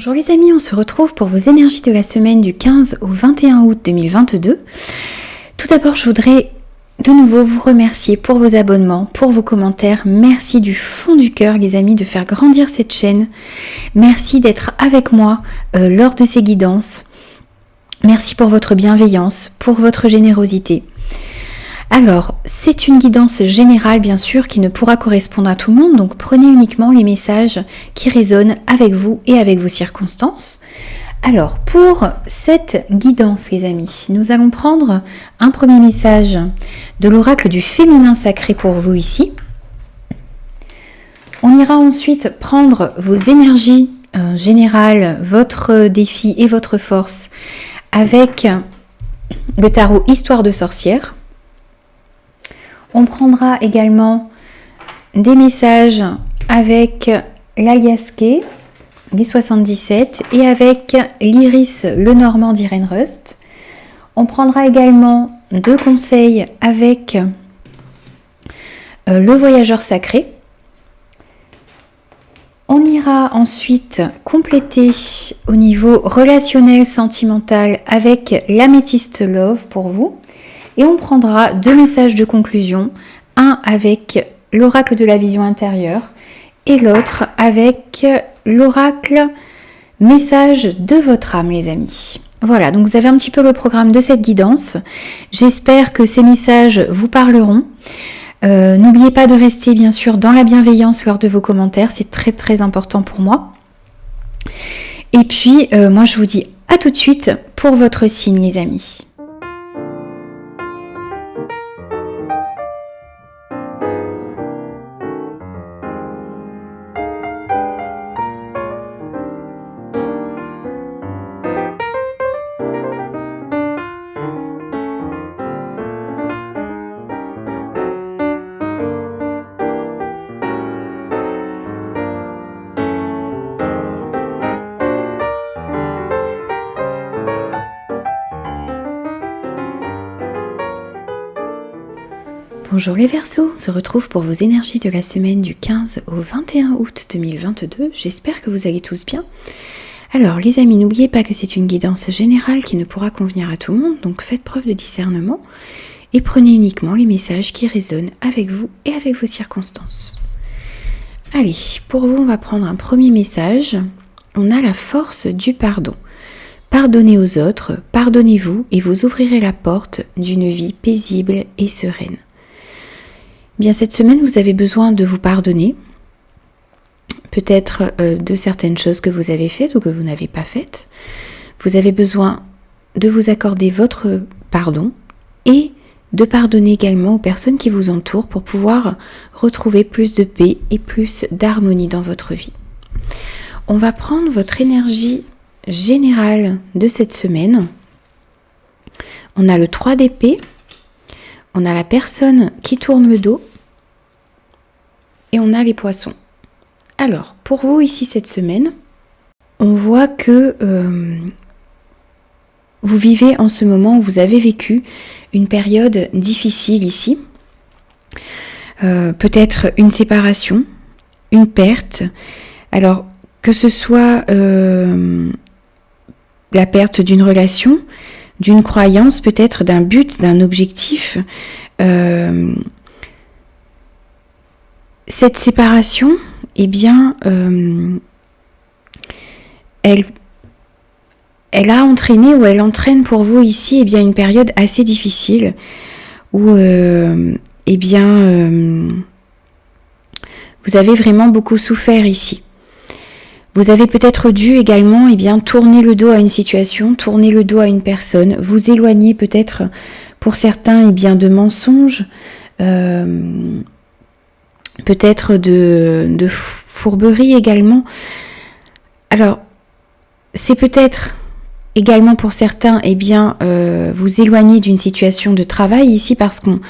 Bonjour les amis, on se retrouve pour vos énergies de la semaine du 15 au 21 août 2022. Tout d'abord, je voudrais de nouveau vous remercier pour vos abonnements, pour vos commentaires. Merci du fond du cœur les amis de faire grandir cette chaîne. Merci d'être avec moi lors de ces guidances. Merci pour votre bienveillance, pour votre générosité. Alors, c'est une guidance générale bien sûr qui ne pourra correspondre à tout le monde, donc prenez uniquement les messages qui résonnent avec vous et avec vos circonstances. Alors, pour cette guidance les amis, nous allons prendre un premier message de l'oracle du féminin sacré pour vous ici. On ira ensuite prendre vos énergies générales, votre défi et votre force avec le tarot Histoire de sorcière. On prendra également des messages avec l'Aliasqué, les 77, et avec l'Iris Lenormand d'Irène Rust. On prendra également 2 conseils avec le voyageur sacré. On ira ensuite compléter au niveau relationnel, sentimental avec l'Améthyste Love pour vous. Et on prendra 2 messages de conclusion, un avec l'oracle de la vision intérieure et l'autre avec l'oracle message de votre âme les amis. Voilà, donc vous avez un petit peu le programme de cette guidance. J'espère que ces messages vous parleront. N'oubliez pas de rester bien sûr dans la bienveillance lors de vos commentaires, c'est très très important pour moi. Et puis moi je vous dis à tout de suite pour votre signe les amis. Bonjour les Verseaux, on se retrouve pour vos énergies de la semaine du 15 au 21 août 2022. J'espère que vous allez tous bien. Alors les amis, n'oubliez pas que c'est une guidance générale qui ne pourra convenir à tout le monde, donc faites preuve de discernement et prenez uniquement les messages qui résonnent avec vous et avec vos circonstances. Allez, pour vous, on va prendre un premier message. On a la force du pardon. Pardonnez aux autres, pardonnez-vous et vous ouvrirez la porte d'une vie paisible et sereine. Bien, cette semaine, vous avez besoin de vous pardonner, peut-être de certaines choses que vous avez faites ou que vous n'avez pas faites. Vous avez besoin de vous accorder votre pardon et de pardonner également aux personnes qui vous entourent pour pouvoir retrouver plus de paix et plus d'harmonie dans votre vie. On va prendre votre énergie générale de cette semaine. On a le 3 d'épée, on a la personne qui tourne le dos et on a les poissons. Alors, pour vous ici cette semaine, on voit que vous vivez en ce moment où vous avez vécu une période difficile ici. Peut-être une séparation, une perte. Alors, que ce soit la perte d'une relation, d'une croyance, peut-être d'un but, d'un objectif. Cette séparation, eh bien, elle a entraîné ou elle entraîne pour vous ici eh bien, une période assez difficile où vous avez vraiment beaucoup souffert ici. Vous avez peut-être dû également eh bien, tourner le dos à une situation, tourner le dos à une personne, vous éloigner peut-être pour certains eh bien, de mensonges, peut-être de fourberie également. Alors, c'est peut-être également pour certains eh bien, vous éloigner d'une situation de travail ici parce qu'on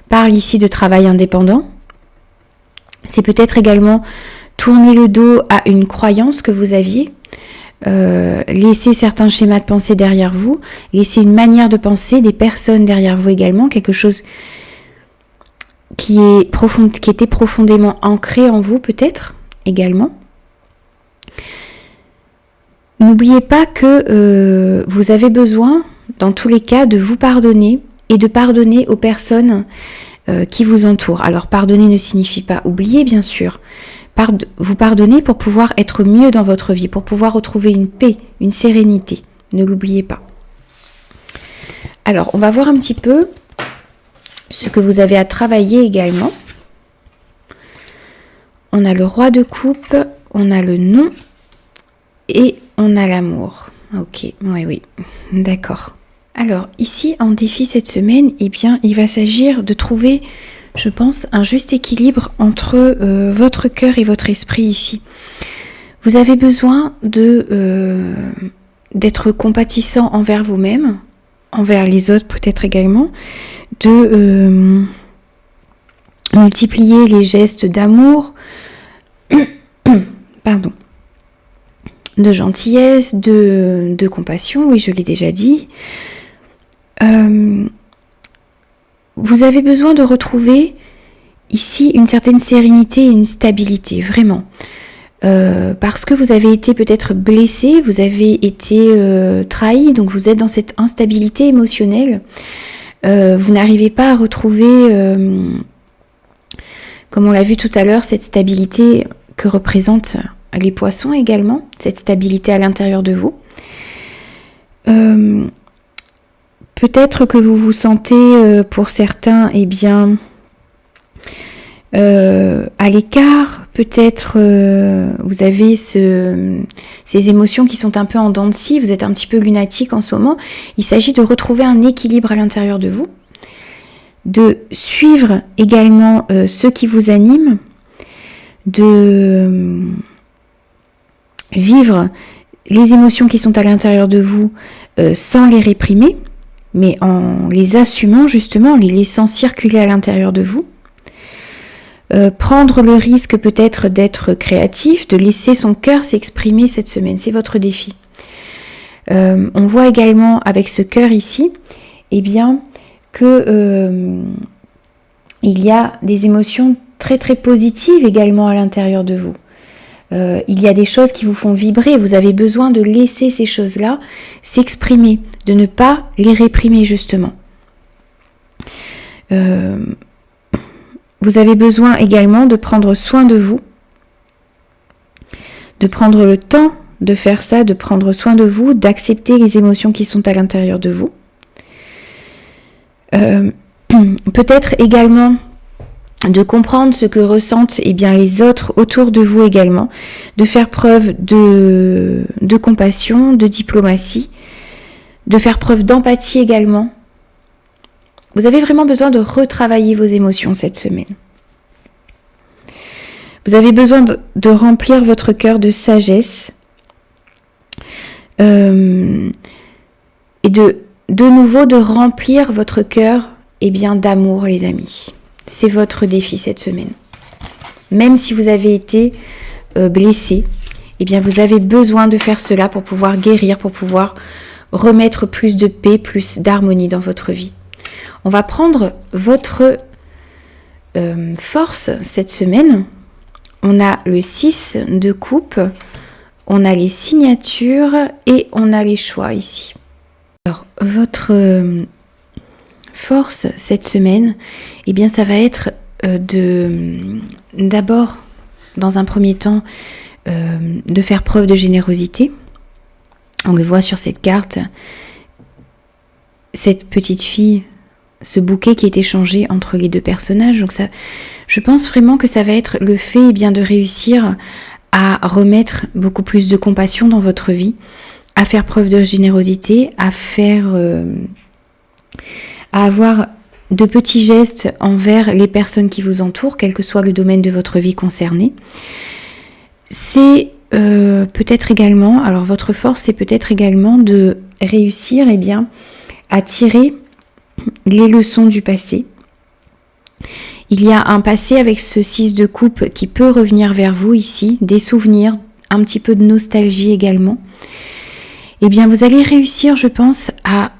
parle ici de travail indépendant. C'est peut-être également tourner le dos à une croyance que vous aviez, laisser certains schémas de pensée derrière vous, laisser une manière de penser des personnes derrière vous également, quelque chose qui était profondément ancré en vous peut-être également. N'oubliez pas que vous avez besoin, dans tous les cas, de vous pardonner et de pardonner aux personnes qui vous entourent. Alors, pardonner ne signifie pas oublier, bien sûr. Vous pardonnez pour pouvoir être mieux dans votre vie, pour pouvoir retrouver une paix, une sérénité. Ne l'oubliez pas. Alors, on va voir un petit peu ce que vous avez à travailler également. On a le roi de coupe, on a le non et on a l'amour. Ok, oui, d'accord. Alors, ici, en défi cette semaine, eh bien, il va s'agir de trouver, je pense, un juste équilibre entre votre cœur et votre esprit ici. Vous avez besoin d'être compatissant envers vous-même, envers les autres peut-être également, de multiplier les gestes d'amour, pardon, de gentillesse, de compassion, oui, je l'ai déjà dit. Vous avez besoin de retrouver ici une certaine sérénité et une stabilité, vraiment. Parce que vous avez été peut-être blessé, vous avez été trahi, donc vous êtes dans cette instabilité émotionnelle. Vous n'arrivez pas à retrouver, comme on l'a vu tout à l'heure, cette stabilité que représentent les poissons également, cette stabilité à l'intérieur de vous. Peut-être que vous vous sentez, pour certains, eh bien, à l'écart. Peut-être vous avez ces émotions qui sont un peu en dents de scie, vous êtes un petit peu lunatique en ce moment. Il s'agit de retrouver un équilibre à l'intérieur de vous, de suivre également ce qui vous anime, de vivre les émotions qui sont à l'intérieur de vous sans les réprimer, mais en les assumant justement, en les laissant circuler à l'intérieur de vous. Prendre le risque peut-être d'être créatif, de laisser son cœur s'exprimer cette semaine, c'est votre défi. On voit également avec ce cœur ici, eh bien, que il y a des émotions très très positives également à l'intérieur de vous. Il y a des choses qui vous font vibrer, vous avez besoin de laisser ces choses-là s'exprimer, de ne pas les réprimer justement. Vous avez besoin également de prendre soin de vous, de prendre le temps de faire ça, de prendre soin de vous, d'accepter les émotions qui sont à l'intérieur de vous. Peut-être également de comprendre ce que ressentent les autres autour de vous également, de faire preuve de compassion, de diplomatie, de faire preuve d'empathie également. Vous avez vraiment besoin de retravailler vos émotions cette semaine. Vous avez besoin de remplir votre cœur de sagesse et de nouveau de remplir votre cœur d'amour, les amis. C'est votre défi cette semaine. Même si vous avez été blessé, vous avez besoin de faire cela pour pouvoir guérir, pour pouvoir remettre plus de paix, plus d'harmonie dans votre vie. On va prendre votre force cette semaine. On a le 6 de coupe, on a les signatures et on a les choix ici. Alors, votre force cette semaine, ça va être d'abord, dans un premier temps, de faire preuve de générosité. On le voit sur cette carte, cette petite fille, ce bouquet qui est échangé entre les deux personnages. Donc ça, je pense vraiment que ça va être le fait de réussir à remettre beaucoup plus de compassion dans votre vie, à faire preuve de générosité, à avoir de petits gestes envers les personnes qui vous entourent, quel que soit le domaine de votre vie concerné. C'est peut-être également, alors votre force, c'est peut-être également de réussir à tirer les leçons du passé. Il y a un passé avec ce 6 de coupe qui peut revenir vers vous ici, des souvenirs, un petit peu de nostalgie également. Vous allez réussir, je pense, à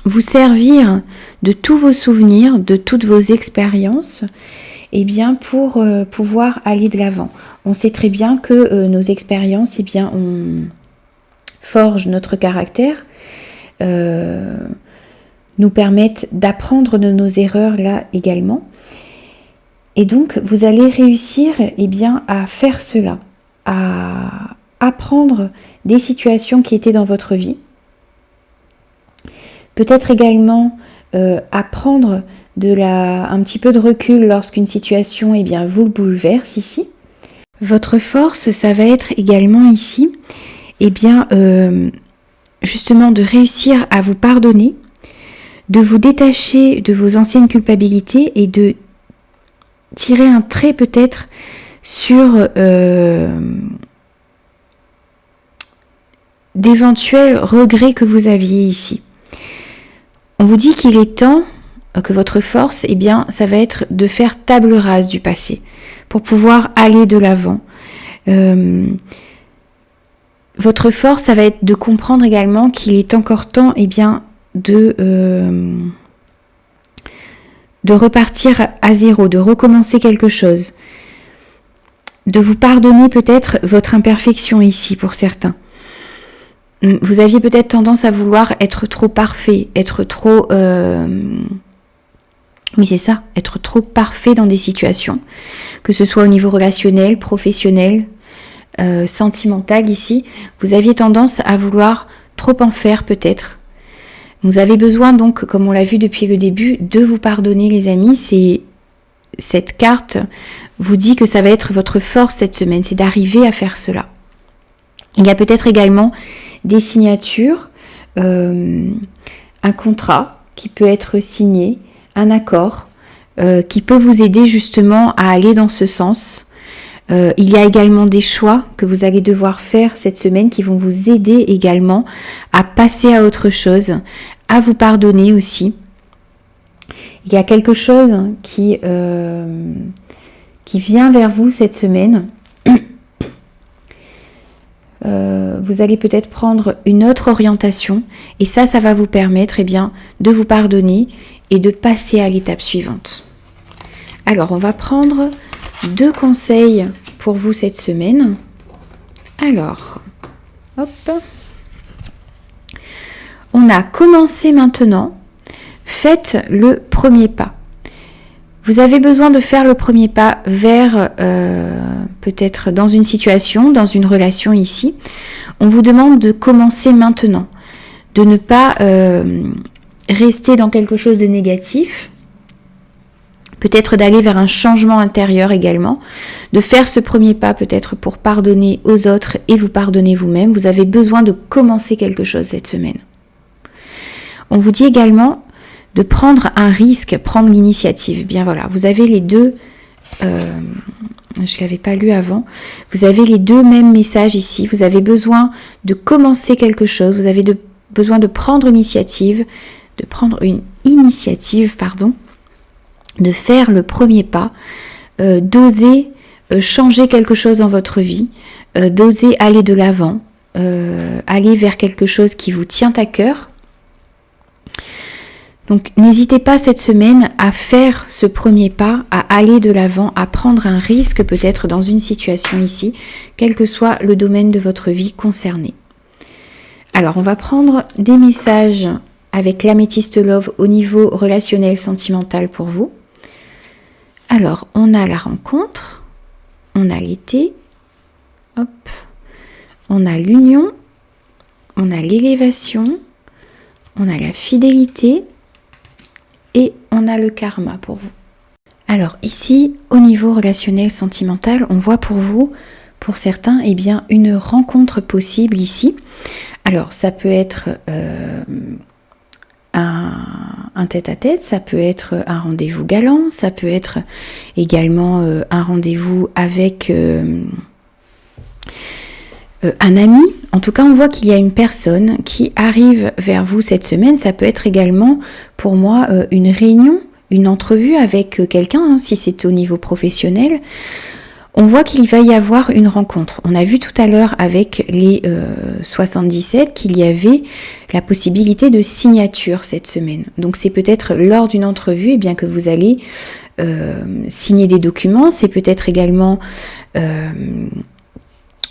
vous servir de tous vos souvenirs, de toutes vos expériences eh bien, pour pouvoir aller de l'avant. On sait très bien que nos expériences, eh bien, on forge notre caractère, nous permettent d'apprendre de nos erreurs là également. Et donc, vous allez réussir eh bien, à faire cela, à apprendre des situations qui étaient dans votre vie. Peut-être également à prendre un petit peu de recul lorsqu'une situation eh bien, vous bouleverse ici. Votre force, ça va être également ici, eh bien, justement de réussir à vous pardonner, de vous détacher de vos anciennes culpabilités et de tirer un trait peut-être sur d'éventuels regrets que vous aviez ici. On vous dit qu'il est temps que votre force, eh bien, ça va être de faire table rase du passé pour pouvoir aller de l'avant. Votre force, ça va être de comprendre également qu'il est encore temps, eh bien, de repartir à zéro, de recommencer quelque chose, de vous pardonner peut-être votre imperfection ici pour certains. Vous aviez peut-être tendance à vouloir être trop parfait, être trop... Oui, c'est ça, être trop parfait dans des situations, que ce soit au niveau relationnel, professionnel, sentimental ici. Vous aviez tendance à vouloir trop en faire peut-être. Vous avez besoin donc, comme on l'a vu depuis le début, de vous pardonner les amis. Cette carte vous dit que ça va être votre force cette semaine, c'est d'arriver à faire cela. Il y a peut-être également des signatures, un contrat qui peut être signé, un accord qui peut vous aider justement à aller dans ce sens. Il y a également des choix que vous allez devoir faire cette semaine qui vont vous aider également à passer à autre chose, à vous pardonner aussi. Il y a quelque chose qui vient vers vous cette semaine. Vous allez peut-être prendre une autre orientation et ça va vous permettre eh bien, de vous pardonner et de passer à l'étape suivante. Alors, on va prendre 2 conseils pour vous cette semaine. Alors, hop. On a commencé maintenant. Faites le premier pas. Vous avez besoin de faire le premier pas vers peut-être dans une situation, dans une relation ici. On vous demande de commencer maintenant, de ne pas rester dans quelque chose de négatif, peut-être d'aller vers un changement intérieur également, de faire ce premier pas peut-être pour pardonner aux autres et vous pardonner vous-même. Vous avez besoin de commencer quelque chose cette semaine. On vous dit également de prendre un risque, prendre l'initiative. Bien voilà, vous avez les deux, je ne l'avais pas lu avant, vous avez les deux mêmes messages ici. Vous avez besoin de commencer quelque chose, vous avez besoin de prendre une initiative, de faire le premier pas, d'oser changer quelque chose dans votre vie, d'oser aller de l'avant, aller vers quelque chose qui vous tient à cœur. Donc n'hésitez pas cette semaine à faire ce premier pas, à aller de l'avant, à prendre un risque peut-être dans une situation ici, quel que soit le domaine de votre vie concerné. Alors on va prendre des messages avec l'améthyste love au niveau relationnel sentimental pour vous. Alors on a la rencontre, on a l'été, hop, on a l'union, on a l'élévation, on a la fidélité et on a le karma pour vous. Alors ici, au niveau relationnel sentimental, on voit pour vous, pour certains, eh bien, une rencontre possible ici. Alors ça peut être un tête-à-tête, ça peut être un rendez-vous galant, ça peut être également un rendez-vous avec un ami. En tout cas, on voit qu'il y a une personne qui arrive vers vous cette semaine. Ça peut être également pour moi une réunion, une entrevue avec quelqu'un, hein, si c'est au niveau professionnel. On voit qu'il va y avoir une rencontre. On a vu tout à l'heure avec les 77 qu'il y avait la possibilité de signature cette semaine. Donc c'est peut-être lors d'une entrevue bien que vous allez signer des documents. C'est peut-être également, on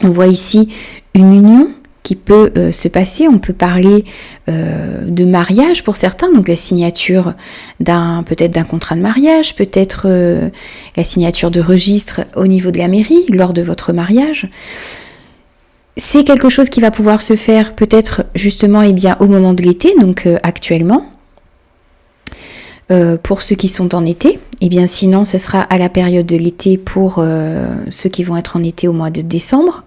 voit ici une union qui peut se passer. On peut parler de mariage pour certains, donc la signature peut-être d'un contrat de mariage, peut-être la signature de registre au niveau de la mairie lors de votre mariage. C'est quelque chose qui va pouvoir se faire peut-être justement au moment de l'été, donc actuellement. Pour ceux qui sont en été, sinon ce sera à la période de l'été pour ceux qui vont être en été au mois de décembre.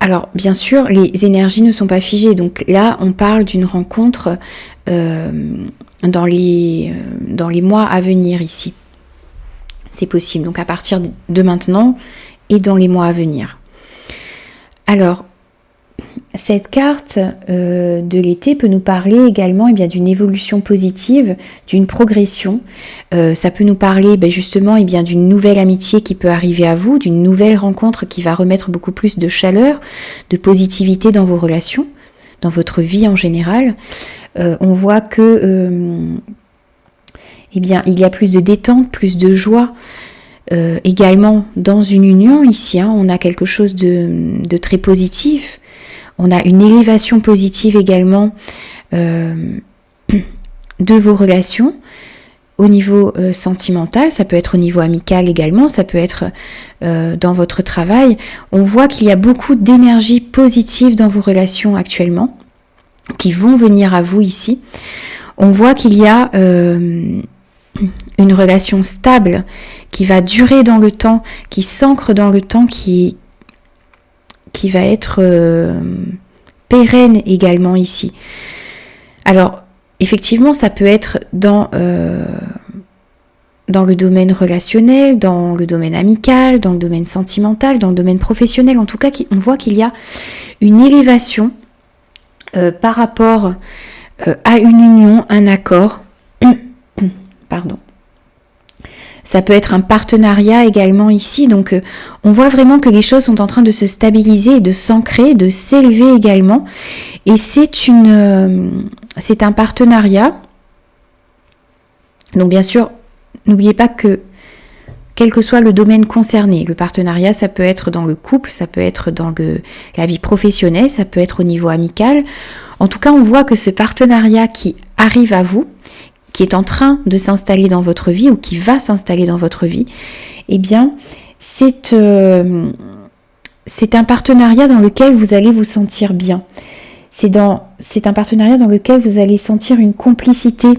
Alors, bien sûr, les énergies ne sont pas figées. Donc là, on parle d'une rencontre dans les mois à venir ici. C'est possible. Donc à partir de maintenant et dans les mois à venir. Alors, cette carte de l'été peut nous parler également d'une évolution positive, d'une progression. Ça peut nous parler justement d'une nouvelle amitié qui peut arriver à vous, d'une nouvelle rencontre qui va remettre beaucoup plus de chaleur, de positivité dans vos relations, dans votre vie en général. On voit que il y a plus de détente, plus de joie. Également dans une union ici, on a quelque chose de très positif. On a une élévation positive également de vos relations au niveau sentimental, ça peut être au niveau amical également, ça peut être dans votre travail. On voit qu'il y a beaucoup d'énergie positive dans vos relations actuellement, qui vont venir à vous ici. On voit qu'il y a une relation stable qui va durer dans le temps, qui s'ancre dans le temps, qui va être pérenne également ici. Alors, effectivement, ça peut être dans le domaine relationnel, dans le domaine amical, dans le domaine sentimental, dans le domaine professionnel. En tout cas, on voit qu'il y a une élévation par rapport à une union, un accord. Pardon. Ça peut être un partenariat également ici, donc on voit vraiment que les choses sont en train de se stabiliser, de s'ancrer, de s'élever également. Et c'est un partenariat. Donc bien sûr, n'oubliez pas que quel que soit le domaine concerné, le partenariat, ça peut être dans le couple, ça peut être dans la vie professionnelle, ça peut être au niveau amical. En tout cas, on voit que ce partenariat qui arrive à vous, qui est en train de s'installer dans votre vie ou qui va s'installer dans votre vie, c'est un partenariat dans lequel vous allez vous sentir bien. C'est un partenariat dans lequel vous allez sentir une complicité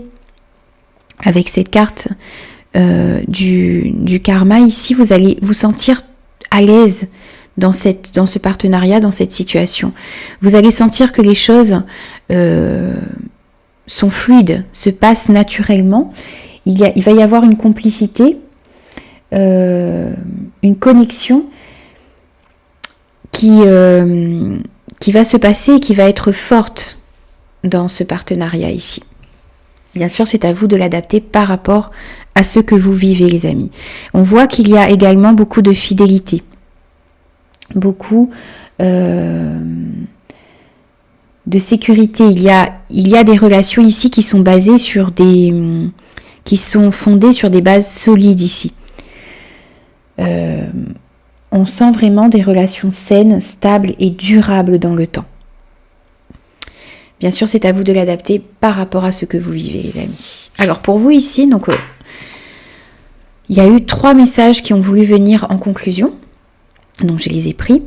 avec cette carte du karma. Ici, vous allez vous sentir à l'aise dans ce partenariat, dans cette situation. Vous allez sentir que les choses sont fluides, se passent naturellement. Il va y avoir une complicité, une connexion qui va se passer et qui va être forte dans ce partenariat ici. Bien sûr, c'est à vous de l'adapter par rapport à ce que vous vivez, les amis. On voit qu'il y a également beaucoup de fidélité, beaucoup de sécurité. Il y a des relations ici qui sont basées qui sont fondées sur des bases solides ici. On sent vraiment des relations saines, stables et durables dans le temps. Bien sûr, c'est à vous de l'adapter par rapport à ce que vous vivez, les amis. Alors pour vous ici, donc il y a eu 3 messages qui ont voulu venir en conclusion. Donc je les ai pris.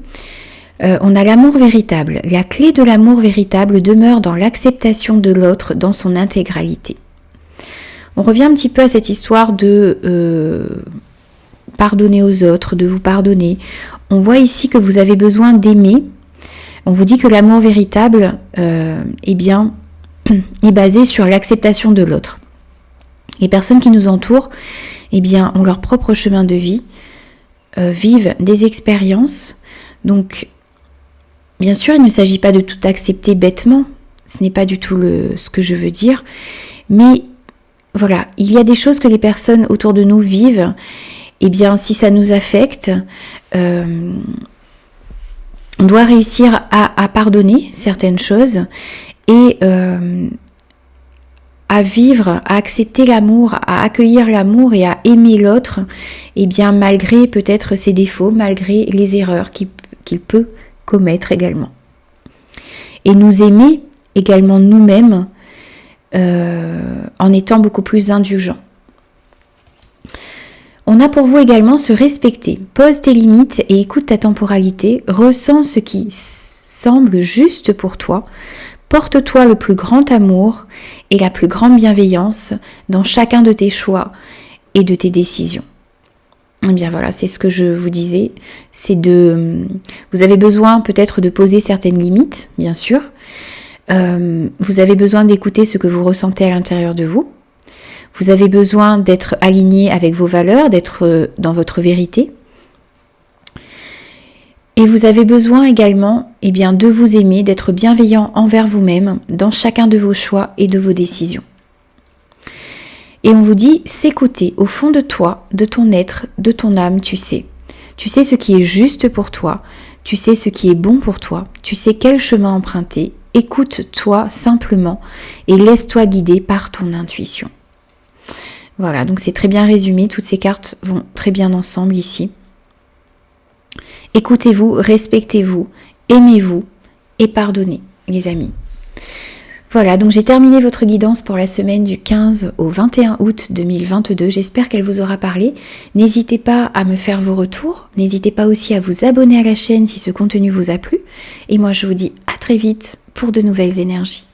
On a l'amour véritable. La clé de l'amour véritable demeure dans l'acceptation de l'autre dans son intégralité. On revient un petit peu à cette histoire de pardonner aux autres, de vous pardonner. On voit ici que vous avez besoin d'aimer. On vous dit que l'amour véritable est basé sur l'acceptation de l'autre. Les personnes qui nous entourent ont leur propre chemin de vie, vivent des expériences. Donc, bien sûr, il ne s'agit pas de tout accepter bêtement. Ce n'est pas du tout ce que je veux dire. Mais voilà, il y a des choses que les personnes autour de nous vivent eh bien si ça nous affecte, on doit réussir à pardonner certaines choses et à vivre, à accepter l'amour, à accueillir l'amour et à aimer l'autre, eh bien malgré peut-être ses défauts, malgré les erreurs qu'il peut commettre également. Et nous aimer également nous-mêmes en étant beaucoup plus indulgents. On a pour vous également se respecter. Pose tes limites et écoute ta temporalité. Ressens ce qui semble juste pour toi. Porte-toi le plus grand amour et la plus grande bienveillance dans chacun de tes choix et de tes décisions. Eh bien voilà, c'est ce que je vous disais. Vous avez besoin peut-être de poser certaines limites, bien sûr. Vous avez besoin d'écouter ce que vous ressentez à l'intérieur de vous. Vous avez besoin d'être aligné avec vos valeurs, d'être dans votre vérité. Et vous avez besoin également de vous aimer, d'être bienveillant envers vous-même dans chacun de vos choix et de vos décisions. Et on vous dit, s'écouter au fond de toi, de ton être, de ton âme, tu sais. Tu sais ce qui est juste pour toi, tu sais ce qui est bon pour toi, tu sais quel chemin emprunter. Écoute-toi simplement et laisse-toi guider par ton intuition. Voilà, donc c'est très bien résumé, toutes ces cartes vont très bien ensemble ici. Écoutez-vous, respectez-vous, aimez-vous et pardonnez, les amis. Voilà, donc j'ai terminé votre guidance pour la semaine du 15 au 21 août 2022. J'espère qu'elle vous aura parlé. N'hésitez pas à me faire vos retours. N'hésitez pas aussi à vous abonner à la chaîne si ce contenu vous a plu. Et moi, je vous dis à très vite pour de nouvelles énergies.